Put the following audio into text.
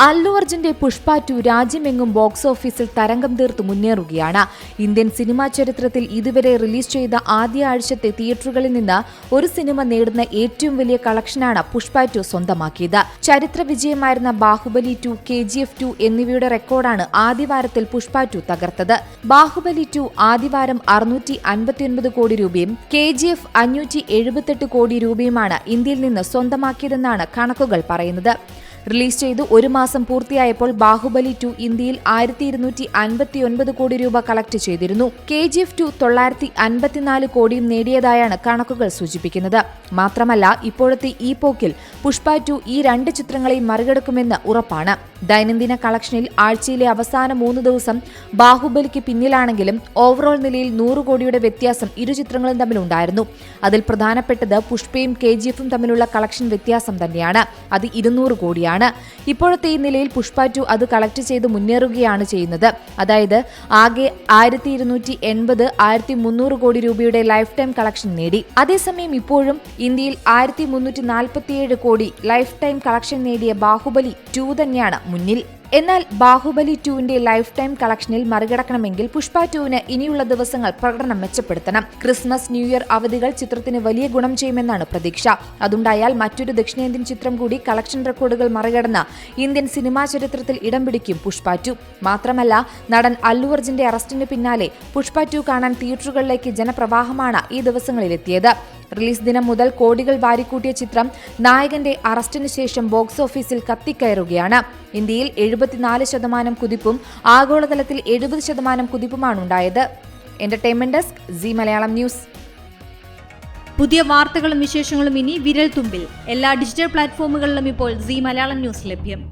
അല്ലു അർജുന്റെ പുഷ്പ 2 രാജ്യമെങ്ങും ബോക്സ് ഓഫീസിൽ തരംഗം തീർത്ത് മുന്നേറുകയാണ്. ഇന്ത്യൻ സിനിമാ ചരിത്രത്തിൽ ഇതുവരെ റിലീസ് ചെയ്ത ആദ്യ ആഴ്ചത്തെ തിയേറ്ററുകളിൽ നിന്ന് ഒരു സിനിമ നേടുന്ന ഏറ്റവും വലിയ കളക്ഷനാണ് പുഷ്പ 2 സ്വന്തമാക്കിയത്. ചരിത്ര വിജയമായിരുന്ന ബാഹുബലി 2, KGF 2 എന്നിവയുടെ റെക്കോർഡാണ് ആദ്യവാരത്തിൽ പുഷ്പ 2 തകർത്തത്. ബാഹുബലി 2 ആദ്യവാരം 659 കോടി രൂപയും KGF 578 കോടി രൂപയുമാണ് ഇന്ത്യയിൽ നിന്ന് സ്വന്തമാക്കിയതെന്നാണ് കണക്കുകൾ പറയുന്നത്. റിലീസ് ചെയ്ത് ഒരു മാസം പൂർത്തിയായപ്പോൾ ബാഹുബലി 2 ഇന്ത്യയിൽ 1259 കോടി രൂപ കളക്ട് ചെയ്തിരുന്നു. KGF 2 954 കോടിയും നേടിയതായാണ് കണക്കുകൾ സൂചിപ്പിക്കുന്നത്. മാത്രമല്ല, ഇപ്പോഴത്തെ ഈ പോക്കിൽ പുഷ്പ 2 ഈ രണ്ട് ചിത്രങ്ങളെയും മറികടക്കുമെന്ന് ഉറപ്പാണ്. ദൈനംദിന കളക്ഷനിൽ ആഴ്ചയിലെ അവസാന 3 ദിവസം ബാഹുബലിക്ക് പിന്നിലാണെങ്കിലും ഓവറോൾ നിലയിൽ 100 കോടിയുടെ വ്യത്യാസം ഇരു ചിത്രങ്ങളും തമ്മിലുണ്ടായിരുന്നു. അതിൽ പ്രധാനപ്പെട്ടത് പുഷ്പയും KGFും തമ്മിലുള്ള കളക്ഷൻ വ്യത്യാസം തന്നെയാണ്. അത് 200 കോടിയാണ്. ഇപ്പോഴത്തെ ഈ നിലയിൽ പുഷ്പ 2 അത് കളക്ട് ചെയ്ത് മുന്നേറുകയാണ് ചെയ്യുന്നത്. അതായത് ആകെ 1280, 1300 കോടി രൂപയുടെ ലൈഫ് ടൈം കളക്ഷൻ നേടി. അതേസമയം ഇപ്പോഴും ഇന്ത്യയിൽ 1347 കോടി ലൈഫ് ടൈം കളക്ഷൻ നേടിയ ബാഹുബലി 2 തന്നെയാണ് മുന്നിൽ. എന്നാൽ ബാഹുബലി 2ന്റെ ലൈഫ് ടൈം കളക്ഷനിൽ മറികടക്കണമെങ്കിൽ പുഷ്പ 2ന് ഇനിയുള്ള ദിവസങ്ങൾ പ്രകടനം മെച്ചപ്പെടുത്തണം. ക്രിസ്മസ്, ന്യൂ ഇയർ അവധികൾ ചിത്രത്തിന് വലിയ ഗുണം ചെയ്യുമെന്നാണ് പ്രതീക്ഷ. അതുണ്ടായാൽ മറ്റൊരു ദക്ഷിണേന്ത്യൻ ചിത്രം കൂടി കളക്ഷൻ റെക്കോർഡുകൾ മറികടന്ന് ഇന്ത്യൻ സിനിമാ ചരിത്രത്തിൽ ഇടം പിടിക്കും പുഷ്പ 2. മാത്രമല്ല, നടൻ അല്ലു അർജുന്റെ അറസ്റ്റിന് പിന്നാലെ പുഷ്പ 2 കാണാൻ തിയേറ്ററുകളിലേക്ക് ജനപ്രവാഹമാണ് ഈ ദിവസങ്ങളിലെത്തിയത്. റിലീസ് ദിനം മുതൽ കോടികൾ വാരിക്കൂട്ടിയ ചിത്രം നായകന്റെ അറസ്റ്റിന് ശേഷം ബോക്സ് ഓഫീസിൽ കത്തിക്കയറുകയാണ്. ഇന്ത്യയിൽ 74% കുതിപ്പും ആഗോളതലത്തിൽ 70% കുതിപ്പുമാണുണ്ടായത്. Entertainment desk, Zee Malayalam news. പുതിയ വാർത്തകളും വിശേഷങ്ങളും ഇനി വിരൽ തുമ്പിൽ. എല്ലാ ഡിജിറ്റൽ പ്ലാറ്റ്ഫോമുകളിലും ഇപ്പോൾ സി മലയാളം ന്യൂസ് ലഭ്യം.